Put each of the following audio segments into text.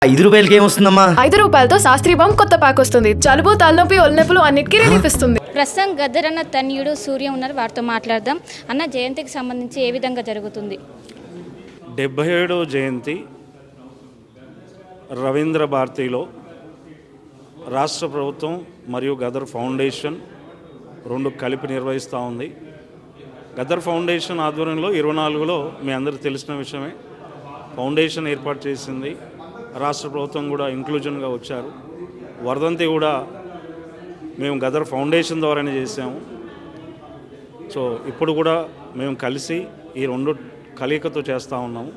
₹5కి ఏమొస్తుందమ్మా? ₹5తో శాస్త్రీ బామ్ కొత్త ప్యాక్ వస్తుంది. జలుబు, తలనొప్పి, ఒళ్ళనొప్పులు అన్నిటికీ రిలీఫ్ ఇస్తుంది. ప్రస్తుతం గద్దరన్న తన్యుడు సూర్య ఉన్నారు, వారితో మాట్లాడదాం. అన్న జయంతికి సంబంధించి ఏ విధంగా జరుగుతుంది? 77వ జయంతి రవీంద్ర భారతిలో రాష్ట్ర ప్రభుత్వం మరియు గదర్ ఫౌండేషన్ రెండు కలిపి నిర్వహిస్తూ ఉంది. గదర్ ఫౌండేషన్ ఆధ్వర్యంలో 24లో మీ అందరికీ తెలిసిన విషయమే ఫౌండేషన్ ఏర్పాటు చేసింది. రాష్ట్ర ప్రభుత్వం కూడా ఇంక్లూజన్గా వచ్చారు. వర్ధంతి కూడా మేము గదర్ ఫౌండేషన్ ద్వారానే చేసాము. సో ఇప్పుడు కూడా మేము కలిసి ఈ రెండు కలయికతో చేస్తూ ఉన్నాము.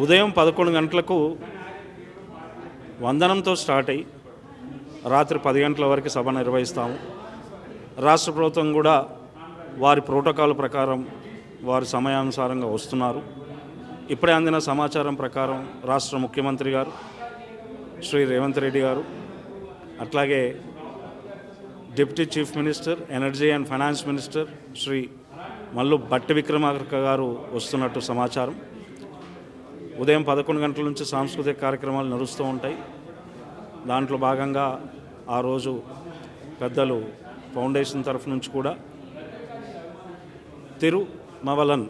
ఉదయం 11 గంటలకు వందనంతో స్టార్ట్ అయ్యి రాత్రి 10 గంటల వరకు సభ నిర్వహిస్తాము. రాష్ట్ర ప్రభుత్వం కూడా వారి ప్రోటోకాల్ ప్రకారం వారి సమయానుసారంగా వస్తున్నారు. ఇప్పుడే అందిన సమాచారం ప్రకారం రాష్ట్ర ముఖ్యమంత్రి గారు శ్రీ రేవంత్ రెడ్డి గారు, అట్లాగే deputy chief minister energy and finance minister Shri Mallu Bhatti Vikramarka గారు వస్తున్నట్టు సమాచారం. ఉదయం 11 గంటల నుంచి సాంస్కృతిక కార్యక్రమాలు నడుస్తూ ఉంటాయి. దాంట్లో భాగంగా ఆ రోజు పెద్దలు ఫౌండేషన్ తరఫు నుంచి కూడా తిరుమవలన్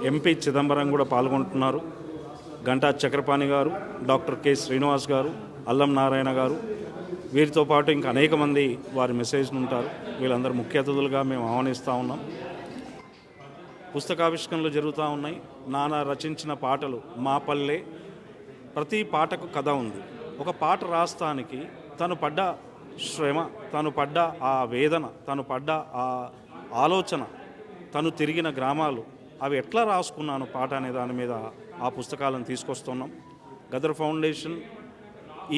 ఎంపీ చిదంబరం కూడా పాల్గొంటున్నారు. గంటా చక్రపాణి గారు, డాక్టర్ కె శ్రీనివాస్ గారు, అల్లం నారాయణ గారు, వీరితో పాటు ఇంకా అనేక మంది వారి మెసేజ్ను ఉంటారు. వీళ్ళందరూ ముఖ్య అతిథులుగా మేము ఆహ్వానిస్తూ ఉన్నాం. పుస్తకావిష్కరణలు జరుగుతూ ఉన్నాయి. నాన్న రచించిన పాటలు మా పల్లె, ప్రతి పాటకు కథ ఉంది. ఒక పాట రాస్తానికి తను పడ్డ శ్రమ, తను పడ్డ ఆ వేదన, తను పడ్డ ఆ ఆలోచన, తను తిరిగిన గ్రామాలు, అవి ఎట్లా రాసుకున్నాను పాట అనే దాని మీద ఆ పుస్తకాలను తీసుకొస్తున్నాం. గదర్ ఫౌండేషన్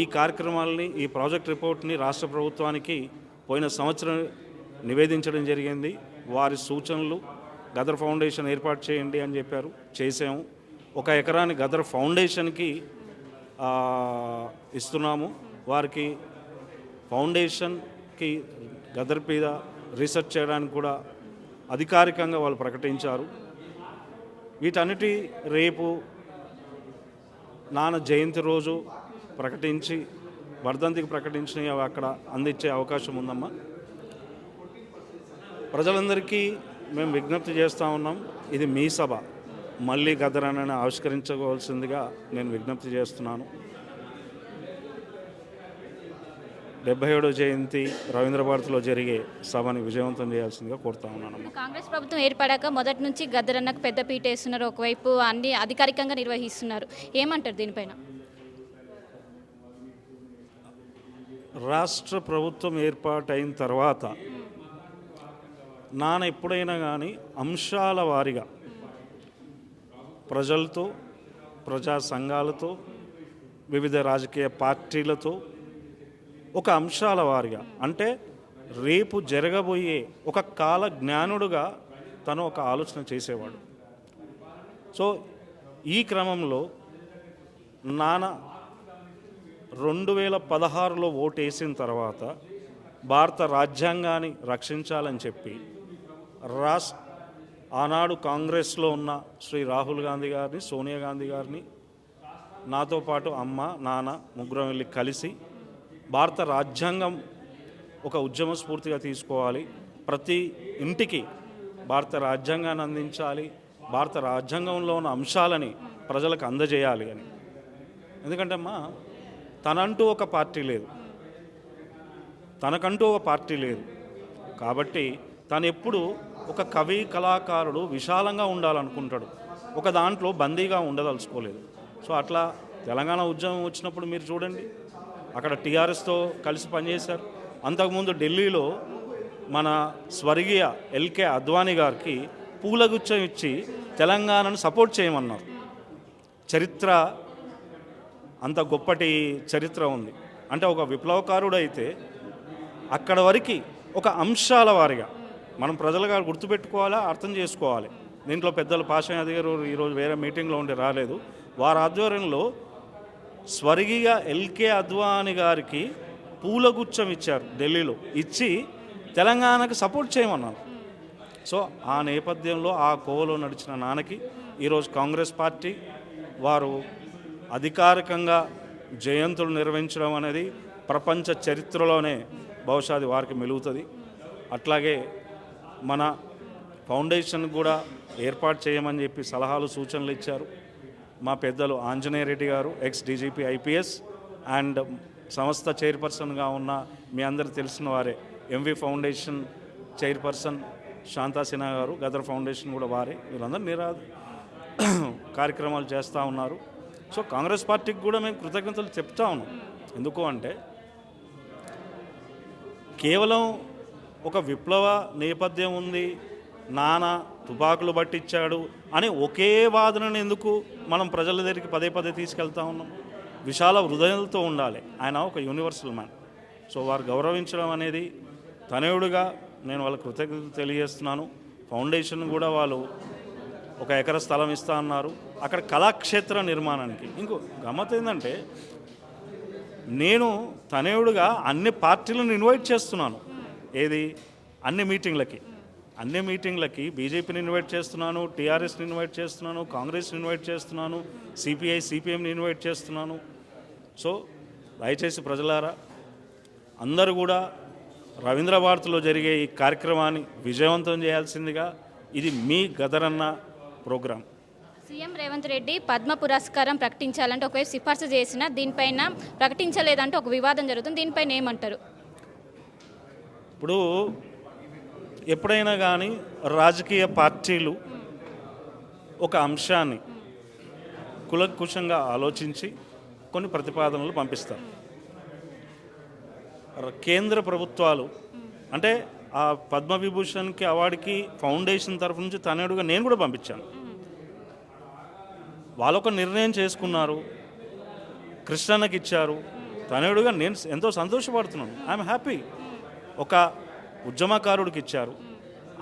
ఈ కార్యక్రమాలని, ఈ ప్రాజెక్ట్ రిపోర్ట్ని రాష్ట్ర ప్రభుత్వానికి పోయిన సంవత్సరం నివేదించడం జరిగింది. వారి సూచనలు గదర్ ఫౌండేషన్ ఏర్పాటు చేయండి అని చెప్పారు, చేసాము. 1 ఎకరాన్ని గదర్ ఫౌండేషన్కి ఇస్తున్నాము. వారికి ఫౌండేషన్కి గదర్ మీద రీసెర్చ్ చేయడానికి కూడా అధికారికంగా వాళ్ళు ప్రకటించారు. వీటన్నిటి రేపు నాన్న జయంతి రోజు ప్రకటించి వర్ధంతికి ప్రకటించినవి అక్కడ అందించే అవకాశం ఉందమ్మా. ప్రజలందరికీ మేము విజ్ఞప్తి చేస్తూ ఉన్నాం, ఇది మీ సభ, మళ్ళీ గదరన్నని ఆవిష్కరించవలసిందిగా నేను విజ్ఞప్తి చేస్తున్నాను. 77వ జయంతి రవీంద్ర భారతిలో జరిగే సభని విజయవంతం చేయాల్సిందిగా కోరుతా ఉన్నాను. కాంగ్రెస్ ప్రభుత్వం ఏర్పడాక మొదటి నుంచి గద్దరన్నకు పెద్ద పీట వేస్తున్నారు, ఒకవైపు అన్ని అధికారికంగా నిర్వహిస్తున్నారు. ఏమంటారు దీనిపైన? రాష్ట్ర ప్రభుత్వం ఏర్పాటైన తర్వాత నాన్న ఎప్పుడైనా కానీ అంశాల వారీగా ప్రజలతో, ప్రజా సంఘాలతో, వివిధ రాజకీయ పార్టీలతో ఒక అంశాల వారిగా, అంటే రేపు జరగబోయే ఒక కాల జ్ఞానుడుగా తను ఒక ఆలోచన చేసేవాడు. సో ఈ క్రమంలో నాన్న 2016లో ఓటేసిన తర్వాత భారత రాజ్యాంగాన్ని రక్షించాలని చెప్పి ఆనాడు కాంగ్రెస్లో ఉన్న శ్రీ రాహుల్ గాంధీ గారిని, సోనియా గాంధీ గారిని, నాతో పాటు అమ్మ, నాన్న ముగ్గురం వెళ్ళి కలిసి భారత రాజ్యాంగం ఒక ఉద్యమ స్ఫూర్తిగా తీసుకోవాలి, ప్రతి ఇంటికి భారత రాజ్యాంగాన్ని అందించాలి, భారత రాజ్యాంగంలో ఉన్న అంశాలని ప్రజలకు అందజేయాలి అని. ఎందుకంటే అమ్మా, తనంటూ ఒక పార్టీ లేదు, తనకంటూ ఒక పార్టీ లేదు. కాబట్టి తను ఎప్పుడు ఒక కవి, కళాకారుడు విశాలంగా ఉండాలనుకుంటాడు, ఒక దాంట్లో బందీగా ఉండదలుచుకోలేదు. సో అట్లా తెలంగాణ ఉద్యమం వచ్చినప్పుడు మీరు చూడండి, అక్కడ టీఆర్ఎస్తో కలిసి పనిచేశారు. అంతకుముందు ఢిల్లీలో మన స్వర్గీయ ఎల్కే అద్వానీ గారికి పూలగుచ్చం ఇచ్చి తెలంగాణను సపోర్ట్ చేయమన్నారు. చరిత్ర అంత గొప్పటి చరిత్ర ఉంది. అంటే ఒక విప్లవకారుడు అయితే అక్కడ వరకు ఒక అంశాల వారిగా మనం ప్రజలుగా గుర్తుపెట్టుకోవాలా, అర్థం చేసుకోవాలి. దీంట్లో పెద్దలు పాషాయాది గారు ఈరోజు వేరే మీటింగ్లో ఉండి రాలేదు. వారి ఆధ్వర్యంలో స్వర్గీయ ఎల్కే అద్వానీ గారికి పూలగుచ్చం ఇచ్చారు, ఢిల్లీలో ఇచ్చి తెలంగాణకు సపోర్ట్ చేయమన్నారు. సో ఆ నేపథ్యంలో ఆ కోవలో నడిచిన నాన్నకి ఈరోజు కాంగ్రెస్ పార్టీ వారు అధికారికంగా జయంతులు నిర్వహించడం అనేది ప్రపంచ చరిత్రలోనే బహుశా అది వారికి మెలుగుతుంది. అట్లాగే మన ఫౌండేషన్ కూడా ఏర్పాటు చేయమని చెప్పి సలహాలు సూచనలు ఇచ్చారు మా పెద్దలు ఆంజనేయ రెడ్డి గారు, ఎక్స్ డీజీపీ ఐపీఎస్, అండ్ సంస్థ చైర్పర్సన్గా ఉన్న మీ అందరికి తెలిసిన వారే MV foundation chairperson Shanta Sinha గారు, గదర్ ఫౌండేషన్ కూడా వారే. వీళ్ళందరూ కార్యక్రమాలు చేస్తూ ఉన్నారు. సో కాంగ్రెస్ పార్టీకి కూడా మేము కృతజ్ఞతలు చెప్తా ఉన్నాం. ఎందుకు అంటే కేవలం ఒక విప్లవ నేపథ్యం ఉంది, నాన్న తుపాకులు పట్టించాడు అని ఒకే వాదనను ఎందుకు మనం ప్రజల దగ్గరికి పదే పదే తీసుకెళ్తా ఉన్నాం? విశాల హృదయాలతో ఉండాలి. ఆయన ఒక యూనివర్సల్ మ్యాన్. సో వారు గౌరవించడం అనేది తనయుడిగా నేను వాళ్ళ కృతజ్ఞతలు తెలియజేస్తున్నాను. ఫౌండేషన్ కూడా వాళ్ళు 1 ఎకరా స్థలం ఇస్తా అన్నారు అక్కడ కళాక్షేత్ర నిర్మాణానికి. ఇంకో గమ్మత్ ఏంటంటే నేను తనయుడుగా అన్ని పార్టీలను ఇన్వైట్ చేస్తున్నాను. ఏది? అన్ని మీటింగ్లకి బీజేపీని ఇన్వైట్ చేస్తున్నాను, టీఆర్ఎస్ని ఇన్వైట్ చేస్తున్నాను, కాంగ్రెస్ని ఇన్వైట్ చేస్తున్నాను, సిపిఐ సిపిఎంని ఇన్వైట్ చేస్తున్నాను. సో దయచేసి ప్రజలారా అందరూ కూడా రవీంద్ర భారతిలో జరిగే ఈ కార్యక్రమాన్ని విజయవంతం చేయాల్సిందిగా, ఇది మీ గదరన్న ప్రోగ్రాం. సీఎం రేవంత్ రెడ్డి పద్మ పురస్కారం ప్రకటించాలంటే ఒకవైపు సిఫార్సు చేసిన దీనిపైన ప్రకటించలేదంటే ఒక వివాదం జరుగుతుంది. దీనిపైన ఏమంటారు? ఇప్పుడు ఎప్పుడైనా కానీ రాజకీయ పార్టీలు ఒక అంశాన్ని కులంకుశంగా ఆలోచించి కొన్ని ప్రతిపాదనలు పంపిస్తారు. కేంద్ర ప్రభుత్వాలు అంటే ఆ పద్మవిభూషణ్కి అవార్డుకి ఫౌండేషన్ తరఫు నుంచి తనయుడుగా నేను కూడా పంపించాను. వాళ్ళొక నిర్ణయం చేసుకున్నారు, కృష్ణన్నకి ఇచ్చారు. తనయుడుగా నేను ఎంతో సంతోషపడుతున్నాను. I'm happy. ఒక ఉద్యమకారుడికి ఇచ్చారు,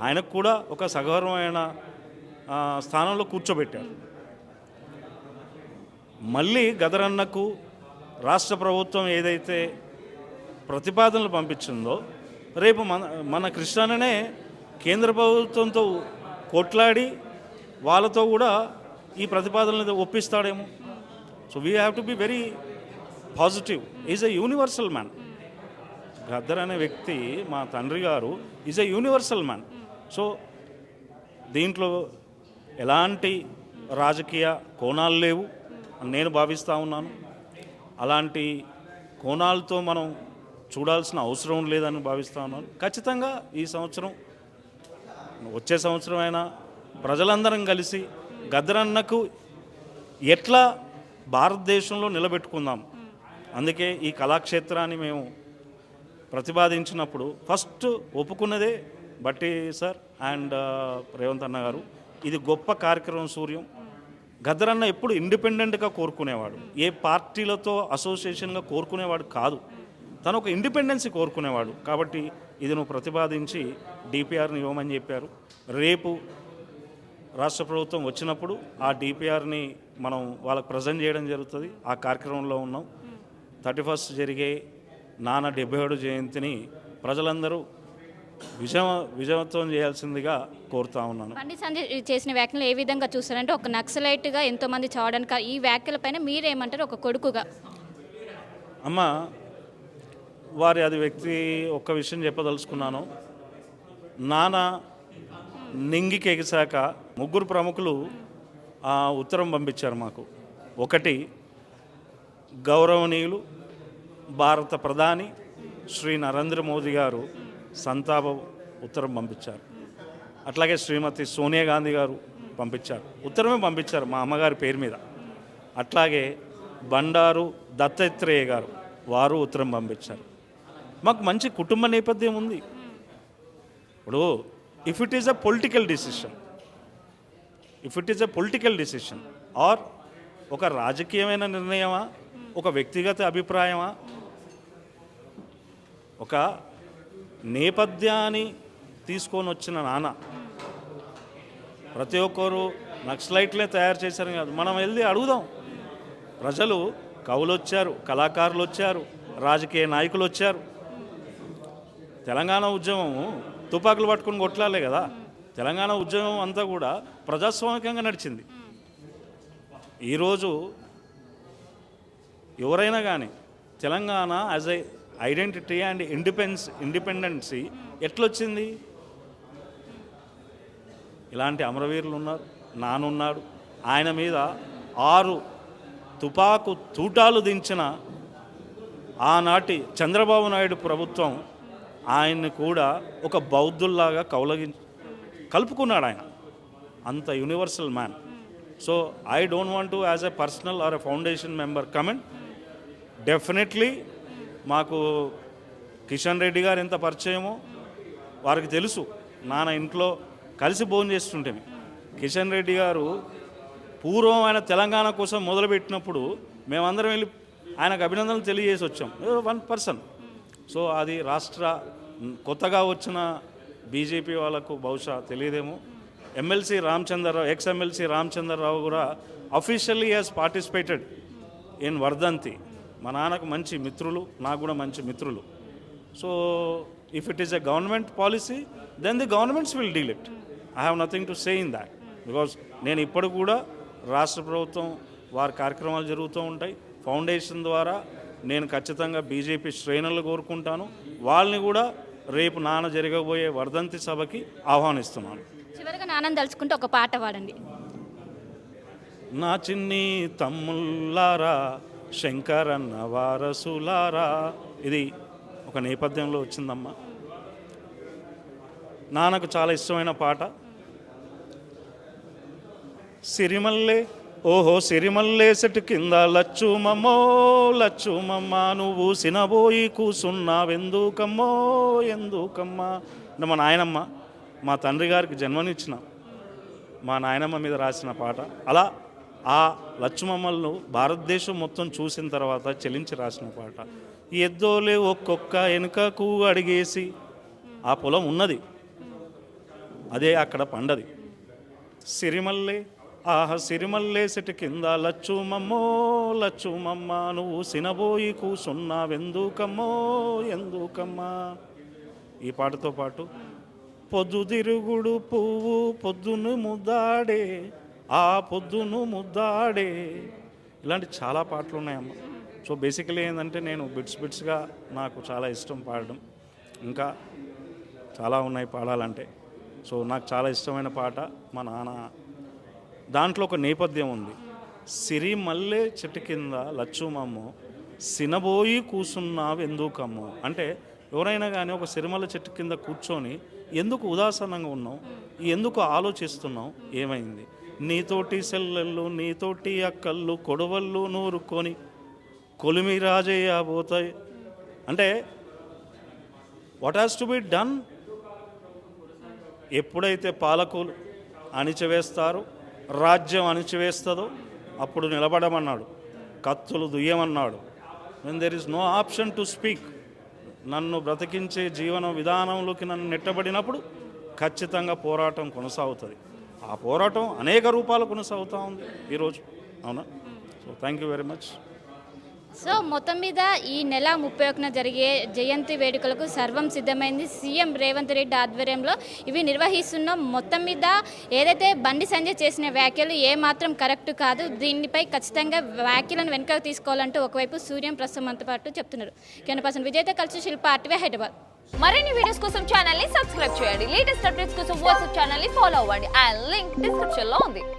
ఆయనకు కూడా ఒక సగౌరవమైన స్థానంలో కూర్చోబెట్టారు. మళ్ళీ గదరన్నకు రాష్ట్ర ప్రభుత్వం ఏదైతే ప్రతిపాదనలు పంపించిందో రేపు మన కృష్ణన్ననే కేంద్ర ప్రభుత్వంతో కొట్లాడి వాళ్ళతో కూడా ఈ ప్రతిపాదనలు ఒప్పిస్తాడేమో. So we have to be very positive. Is a universal man. Gaddar అనే వ్యక్తి మా తండ్రి గారు is a universal man. So దీంట్లో ఎలాంటి రాజకీయ కోణాలు లేవు అని నేను భావిస్తూ ఉన్నాను. అలాంటి కోణాలతో మనం చూడాల్సిన అవసరం లేదని భావిస్తూ ఉన్నాను. ఖచ్చితంగా ఈ సంవత్సరం, వచ్చే సంవత్సరం అయినా ప్రజలందరం కలిసి గద్దరన్నకు ఎట్లా భారతదేశంలో నిలబెట్టుకుందాం. అందుకే ఈ కళాక్షేత్రాన్ని మేము ప్రతిపాదించినప్పుడు ఫస్ట్ ఒప్పుకున్నదే బట్టి సార్ అండ్ రేవంత్ అన్న గారు. ఇది గొప్ప కార్యక్రమం. సూర్యం గద్దరన్న ఎప్పుడు ఇండిపెండెంట్గా కోరుకునేవాడు, ఏ పార్టీలతో అసోసియేషన్గా కోరుకునేవాడు కాదు. తను ఒక ఇండిపెండెన్సీ కోరుకునేవాడు. కాబట్టి ఇది నువ్వు ప్రతిపాదించి డిపిఆర్ని ఇవ్వమని చెప్పారు. రేపు రాష్ట్ర ప్రభుత్వం వచ్చినప్పుడు ఆ డిపిఆర్ని మనం వాళ్ళకి ప్రజెంట్ చేయడం జరుగుతుంది. ఆ కార్యక్రమంలో ఉన్నాం. 31st జరిగే నాన్న 77 జయంతిని ప్రజలందరూ విజయవంతం చేయాల్సిందిగా కోరుతా ఉన్నాను. బండి సంజయ్ చేసిన వ్యాఖ్యలు ఏ విధంగా చూస్తారంటే ఒక నక్సలైట్గా ఎంతోమంది చావడానికి ఈ వ్యాఖ్యలపైన మీరేమంటారు ఒక కొడుకుగా? అమ్మ వారి అది వ్యక్తి ఒక్క విషయం చెప్పదలుచుకున్నాను. నాన్న నింగికి ఎగిశాక 3 ప్రముఖులు ఉత్తరం పంపించారు మాకు. ఒకటి గౌరవనీయులు భారత ప్రధాని శ్రీ నరేంద్ర మోదీ గారు సంతాప ఉత్తరం పంపించారు. అట్లాగే శ్రీమతి సోనియా గాంధీ గారు పంపించారు, ఉత్తరమే పంపించారు మా అమ్మగారి పేరు మీద. అట్లాగే బండారు దత్తాత్రేయ గారు వారు ఉత్తరం పంపించారు. మాకు మంచి కుటుంబ నేపథ్యం ఉంది. ఇప్పుడు if it is a political decision or ఒక రాజకీయమైన నిర్ణయమా, ఒక వ్యక్తిగత అభిప్రాయమా, ఒక నేపథ్యాన్ని తీసుకొని వచ్చిన నాన్న ప్రతి ఒక్కరు నక్సలైట్లే తయారు చేశారు కాదు. మనం వెళ్ళి అడుగుదాం. ప్రజలు, కవులు వచ్చారు, కళాకారులు వచ్చారు, రాజకీయ నాయకులు వచ్చారు. తెలంగాణ ఉద్యమం తుపాకులు పట్టుకుని కొట్లాలే కదా. తెలంగాణ ఉద్యమం అంతా కూడా ప్రజాస్వామికంగా నడిచింది. ఈరోజు ఎవరైనా కానీ Telangana as a identity and independency ఎట్లొచ్చింది? ఇలాంటి అమరవీరులు ఉన్నారు, నానున్నాడు. ఆయన మీద 6 తుపాకు తూటాలు దించిన ఆనాటి చంద్రబాబు నాయుడు ప్రభుత్వం ఆయన్ని కూడా ఒక బౌద్ధుల్లాగా కలుపుకున్నాడు. ఆయన అంత universal man. So I don't want to as a personal or a foundation member comment. Definitely మాకు కిషన్ రెడ్డి గారు ఎంత పరిచయమో వారికి తెలుసు. నాన్న ఇంట్లో కలిసి భోజనం చేస్తుంటే కిషన్ రెడ్డి గారు పూర్వం ఆయన తెలంగాణ కోసం మొదలుపెట్టినప్పుడు మేమందరం వెళ్ళి ఆయనకు అభినందనలు తెలియజేసి వచ్చాం. 1 పర్సన్. సో అది కొత్తగా వచ్చిన బీజేపీ వాళ్ళకు బహుశా తెలియదేమో. ఎమ్మెల్సీ రామచంద్రరావు, ఎక్స్-ఎమ్మెల్సీ రామచంద్రరావు కూడా అఫీషియల్లీ హ్యాస్ పార్టిసిపేటెడ్ ఇన్ వర్ధంతి. మా నాన్నకు మంచి మిత్రులు, నాకు కూడా మంచి మిత్రులు. So if it is a government policy then the governments will deal it. I have nothing to say in that. Because నేను ఇప్పుడు కూడా రాష్ట్ర ప్రభుత్వం వారి కార్యక్రమాలు జరుగుతూ ఉంటాయి. ఫౌండేషన్ ద్వారా నేను ఖచ్చితంగా బీజేపీ శ్రేణులు కోరుకుంటాను. వాళ్ళని కూడా రేపు నాన్న జరగబోయే వర్ధంతి సభకి ఆహ్వానిస్తున్నాను. చివరిగా నాన్నని తలుచుకుంటే ఒక పాట పాడండి. నా చిన్ని తమ్ముళ్ళారా, శంకరన్న వారసులారా, ఇది ఒక నేపథ్యంలో వచ్చిందమ్మా. నాన్నకు చాలా ఇష్టమైన పాట. సిరిమల్లే ఓహో సిరిమల్లే చెట్టు కింద లచ్చుమమ్మో లచ్చుమమ్మ, నువ్వు సినబోయి కూసున్నావెందుకమ్మో ఎందుకమ్మా. అంటే మా నాయనమ్మ, మా తండ్రి గారికి జన్మనిచ్చిన మా నాయనమ్మ మీద రాసిన పాట. అలా ఆ లచ్చుమమ్మలను భారతదేశం మొత్తం చూసిన తర్వాత చెలించి రాసిన పాట. ఎద్దోలే ఒక్కొక్క వెనుకకు అడిగేసి, ఆ పొలం ఉన్నది, అదే అక్కడ పండది. సిరిమల్లే ఆహ సిరిమల్లే చెట్టు కింద లచ్చుమమ్మో లచ్చుమమ్మ, నువ్వు సినబోయి కూసున్నావెందుకమ్మో ఎందుకమ్మా. ఈ పాటతో పాటు పొద్దుతిరుగుడు పువ్వు పొద్దును ముద్దాడే, ఆ పొద్దును ముద్దాడే, ఇలాంటి చాలా పాటలు ఉన్నాయమ్మ. సో బేసికలీ ఏంటంటే నేను బిట్స్గా నాకు చాలా ఇష్టం పాడడం. ఇంకా చాలా ఉన్నాయి పాడాలంటే. సో నాకు చాలా ఇష్టమైన పాట మా నాన్న. దాంట్లో ఒక నేపథ్యం ఉంది. సిరిమల్లె చెట్టు కింద లచ్చుమమ్మో సినబోయి కూసున్నావు ఎందుకమ్మో. అంటే ఎవరైనా కానీ ఒక సిరిమల్లె చెట్టు కింద కూర్చొని ఎందుకు ఉదాసనంగా ఉన్నావు, ఎందుకు ఆలోచిస్తున్నావు, ఏమైంది, నీతోటి సెల్లెళ్ళు నీతోటి అక్కళ్ళు కొడవళ్ళు నూరుకొని కొలిమి రాజేయబోతాయి. అంటే what has to be done. ఎప్పుడైతే పాలకులు అణిచివేస్తారో, రాజ్యం అణిచివేస్తుందో అప్పుడు నిలబడమన్నాడు, కత్తులు దుయ్యమన్నాడు. When there is no option to speak, నన్ను బ్రతికించే జీవన విధానంలోకి నన్ను నెట్టబడినప్పుడు ఖచ్చితంగా పోరాటం కొనసాగుతుంది. ఆ పోరాటం అనేక రూపాలు కొనసాగుతూ ఉంది ఈరోజు. అవునా? So thank you very much. So మొత్తం మీద ఈ నెల 31న జరిగే జయంతి వేడుకలకు సర్వం సిద్ధమైంది. సీఎం రేవంత్ రెడ్డి ఆధ్వర్యంలో ఇవి నిర్వహిస్తున్నాం. మొత్తం మీద ఏదైతే బండి సంజయ్ చేసిన వ్యాఖ్యలు ఏమాత్రం కరెక్ట్ కాదు, దీనిపై ఖచ్చితంగా వ్యాఖ్యలను వెనుకకు తీసుకోవాలంటూ ఒకవైపు సూర్యం ప్రస్తుతంతో పాటు చెప్తున్నారు. కెన్ విజయ్తో కలిసి శిల్ప ఆర్టీవీ హైదరాబాద్. మరిన్ని వీడియోస్ కోసం ఛానల్ ని సబ్స్క్రైబ్ చేయండి. లేటెస్ట్ అప్డేట్స్ కోసం వాట్సాప్ ఛానల్ ని ఫాలో అవ్వండి. ఆ లింక్ డిస్క్రిప్షన్ లో ఉంది.